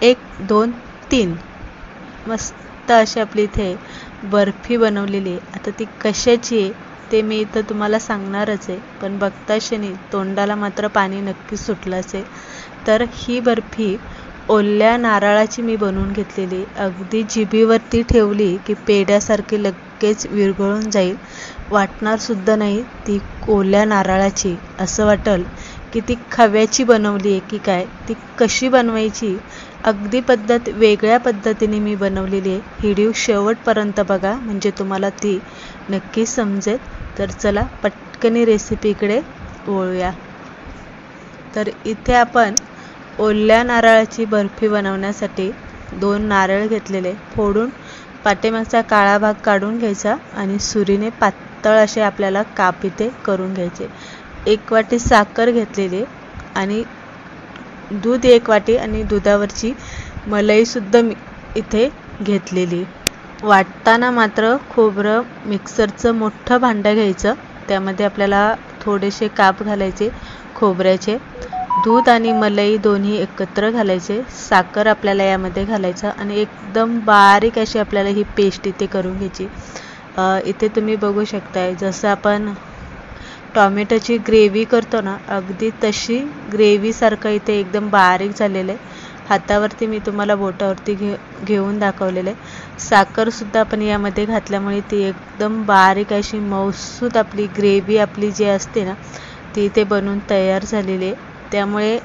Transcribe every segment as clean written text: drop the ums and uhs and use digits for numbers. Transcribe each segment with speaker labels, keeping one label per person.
Speaker 1: 1 2 3 मस्त अशी आपली इथे बर्फी बनवलेली आहे. आता ती कशाची आहे ते मी इथं तुम्हाला सांगणारच आहे, पण बघता क्षणी तोंडाला मात्र पाणी नक्की सुटलं असेल. तर ही बर्फी ओल्या नारळाची मी बनवून घेतलेली. अगदी जिभेवरती ठेवली की पेढ्यासारखी लगेच विरघळून जाईल, वाटणार सुद्धा नाही ती ओल्या नारळाची. असं वाटल की ती खव्याची बनवली आहे की काय. ती कशी बनवायची अगदी पद्धत वेगळ्या पद्धतीने मी बनवलेली आहे. व्हिडिओ शेवटपर्यंत बघा म्हणजे तुम्हाला ती नक्की समजेल. तर चला पटकनी रेसिपीकडे वळूया. तर इथे आपण ओल्या नारळाची बर्फी बनवण्यासाठी 2 नारळ घेतलेले, फोडून पाठीमागचा काळा भाग काढून घ्यायचा आणि सुरीने पातळ असे आपल्याला काप इथे करून घ्यायचे. 1 वाटी साखर घेतलेली आणि दूध 1 वाटी आणि दुधावरची मलईसुद्धा मी इथे घेतलेली. वाटताना मात्र खोबरं मिक्सरचं मोठं भांडं घ्यायचं, त्यामध्ये आपल्याला थोडेसे काप घालायचे खोबऱ्याचे. दूध आणि मलई दोन्ही एकत्र घालायचे. साखर आपल्याला यामध्ये घालायचं आणि एकदम बारीक अशी आपल्याला ही पेस्ट इथे करून घ्यायची. इथे तुम्ही बघू शकताय जसं आपण टोमॅटोची ग्रेव्ही करतो ना, अगदी तशी ग्रेव्हीसारखं इथे एकदम बारीक झालेलं आहे. हातावरती मी तुम्हाला बोटावरती घेऊन दाखवलेलं आहे. साखरसुद्धा आपण यामध्ये घातल्यामुळे ती एकदम बारीक अशी मऊसूत आपली ग्रेव्ही आपली जी असते ना ती इथे बनवून तयार झालेली आहे. त्यामुळे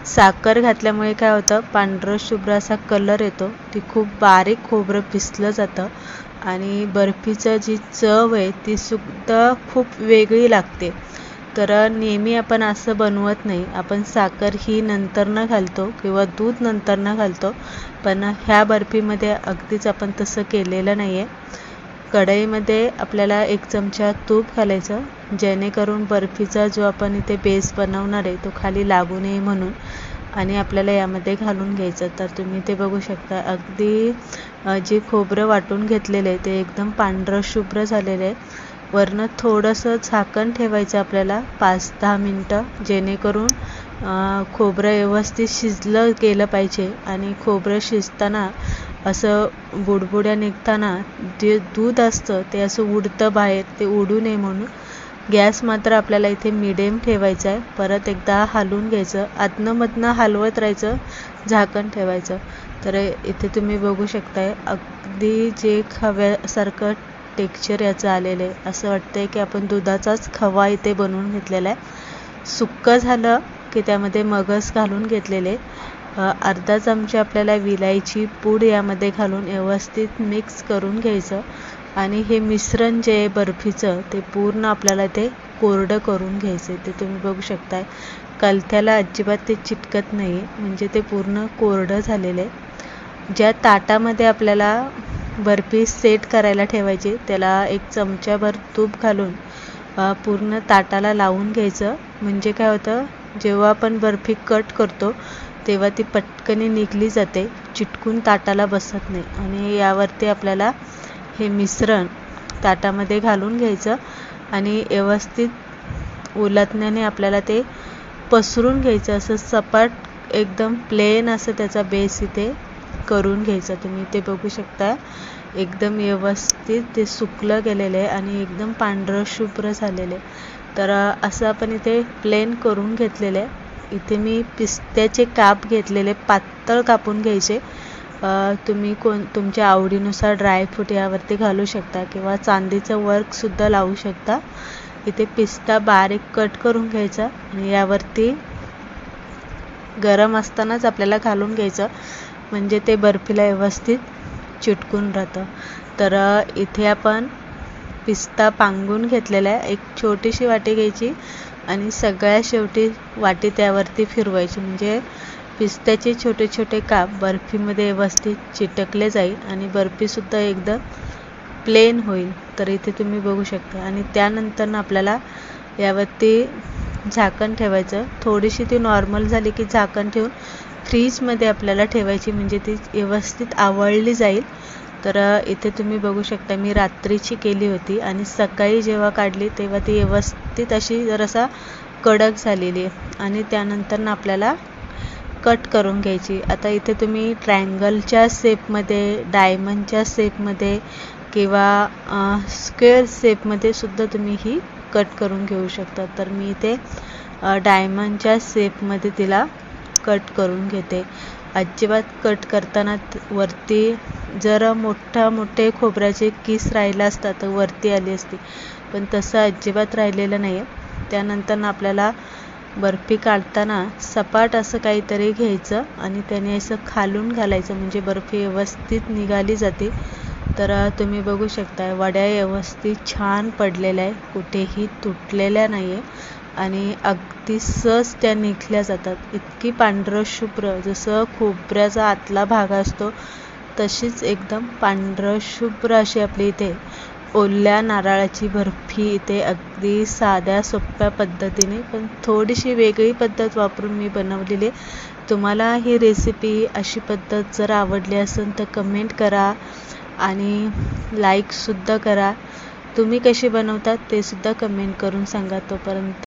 Speaker 1: साखर घातल्यामुळे काय होतं, पांढरं शुभ्र असा कलर येतो. ती खूप बारीक खोबरं पिसलं जातं आणि बर्फीचं जी चव आहे ती सुद्धा खूप वेगळी लागते. तर नेहमी आपण असं बनवत नाही, आपण साखर ही नंतरनं घालतो किंवा दूध नंतरनं घालतो, पण ह्या बर्फीमध्ये अगदीच आपण तसं केलेलं नाही आहे. कढईमध्ये आपल्याला 1 चमचा तूप घालायचं, जेणेकरून बर्फीचा जो आपण इथे बेस बनवणार आहे तो खाली लागू नये म्हणून, आणि आपल्याला यामध्ये घालून घ्यायचं. तर तुम्ही ते बघू शकता अगदी जे खोबरं वाटून घेतलेलं आहे ते एकदम पांढरं शुभ्र झालेलं आहे. वरनं थोडंसं झाकण ठेवायचं आपल्याला 5-10 मिनटं, जेणेकरून खोबरं व्यवस्थित शिजलं गेलं पाहिजे. आणि खोबरं शिजताना असं बुडबुड्या निघताना जे दूध असतं ते असं उडतं बाहेर, ते उडू नये म्हणून गॅस मात्र आपल्याला इथे मिडियम ठेवायचा आहे. परत एकदा हलवून घ्यायचं, अधनंमधनं हलवत राहायचं, झाकण ठेवायचं. तर इथे तुम्ही बघू शकताय अगदी जे खव्यासारखं टेक्स्चर याचं आलेलं आहे. असं वाटतंय की आपण दुधाचाच खवा इथे बनवून घेतलेला आहे. सुक्कं झालं की त्यामध्ये मगज घालून घेतलेले. अर्धा चमचा आपल्याला विलायची पूड यामध्ये घालून व्यवस्थित मिक्स करून घ्यायचं. आणि हे मिश्रण जे आहे बर्फीचं ते पूर्ण आपल्याला ते कोरडं करून घ्यायचं. ते तुम्ही बघू शकताय कलथ्याला अजिबात ते चिटकत नाही, म्हणजे ते पूर्ण कोरडं झालेलं आहे. ज्या ताटामध्ये आपल्याला बर्फी सेट करायला ठेवायची त्याला 1 चमचाभर तूप घालून पूर्ण ताटाला लावून घ्यायचं. म्हणजे काय होतं, जेव्हा आपण बर्फी कट करतो तेव्हा ती पटकन निघली जाते, चिटकून ताटाला बसत नाही. आणि यावरती आपल्याला हे मिश्रण ताटामध्ये घालून घ्यायचं आणि व्यवस्थित उलटण्याने आपल्याला ते पसरून घ्यायचं. असं सपाट एकदम प्लेन असं त्याचा बेस इथे करून घ्यायचा. तुम्ही इथे बघू शकता एकदम व्यवस्थित ते सुकलं गेलेलं आहे आणि एकदम पांढरं शुभ्र झालेलं आहे. तर असं आपण इथे प्लेन करून घेतलेलं आहे. इथे मी पिस्त्याचे काप घेतलेले, पातळ कापून घ्यायचे. तुम्ही तुमच्या आवडीनुसार ड्रायफ्रूट यावरती घालू शकता किंवा चांदीचं वर्कसुद्धा लावू शकता. इथे पिस्ता बारीक कट करून घ्यायचा आणि यावरती गरम असतानाच आपल्याला घालून घ्यायचं, म्हणजे ते बर्फीला व्यवस्थित चिटकून राहतं. तर इथे आपण पिस्ता पांगून घेतलेला आहे. 1 छोटीशी वाटी घ्यायची आणि सगळ्या शेवटी वाटी त्यावरती फिरवायची, म्हणजे पिस्त्याचे छोटे छोटे काप बर्फीमध्ये व्यवस्थित चिटकले जाईल आणि बर्फीसुद्धा एकदम प्लेन होईल. तर इथे तुम्ही बघू शकता. आणि त्यानंतर आपल्याला यावरती झाकण ठेवायचं. थोडीशी ती नॉर्मल झाली की झाकण ठेवून फ्रीजमध्ये आपल्याला ठेवायची, म्हणजे ती व्यवस्थित आवळली जाईल. तर इथे तुम्ही बघू शकता मी रात्रीची केली होती आणि सकाळी जेव्हा काढली तेव्हा ती व्यवस्थित अशी जरासा कडक झालेली आहे. आणि त्यानंतर आपल्याला कट करून घ्यायची. आता इथे तुम्ही ट्रायंगलच्या शेपमध्ये, डायमंडच्या शेपमध्ये किंवा स्क्वेअर शेपमध्ये सुद्धा तुम्ही ही कट करून घेऊ शकता. तर मी इथे डायमंडच्या शेपमध्ये तिला कट करून घेते. अजिबात कट करताना वरती जर मोठे खोबऱ्याचे किस राहिला असता तर वरती आली असती, पण तसं अजिबात राहिलेलं नाही आहे. त्यानंतर आपल्याला बर्फी काढताना सपाट असं काहीतरी घ्यायचं आणि त्याने असं खालून घालायचं, म्हणजे बर्फी व्यवस्थित निघाली जाते. तर तुम्ही बघू शकता वड्या व्यवस्थित छान पडलेल्या आहे, कुठेही तुटलेल्या नाही आहे आणि अगदी सहज त्या निघल्या जातात. इतकी पांढरशुभ्र, जसं खोबऱ्याचा आतला भाग असतो तशीच एकदम पांढरशुभ्र अशी आपली इथे ओल्या नारळाची बर्फी इथे अगदी साध्या सोप्या पद्धतीने पण थोडीशी वेगळी पद्धत वापरून मी बनवलेली. तुम्हाला ही रेसिपी अशी पद्धत जर आवडली असेल तर कमेंट करा आणि लाईकसुद्धा करा. तुम्ही कशी बनवतात ते सुद्धा कमेंट करून सांगा. तोपर्यंत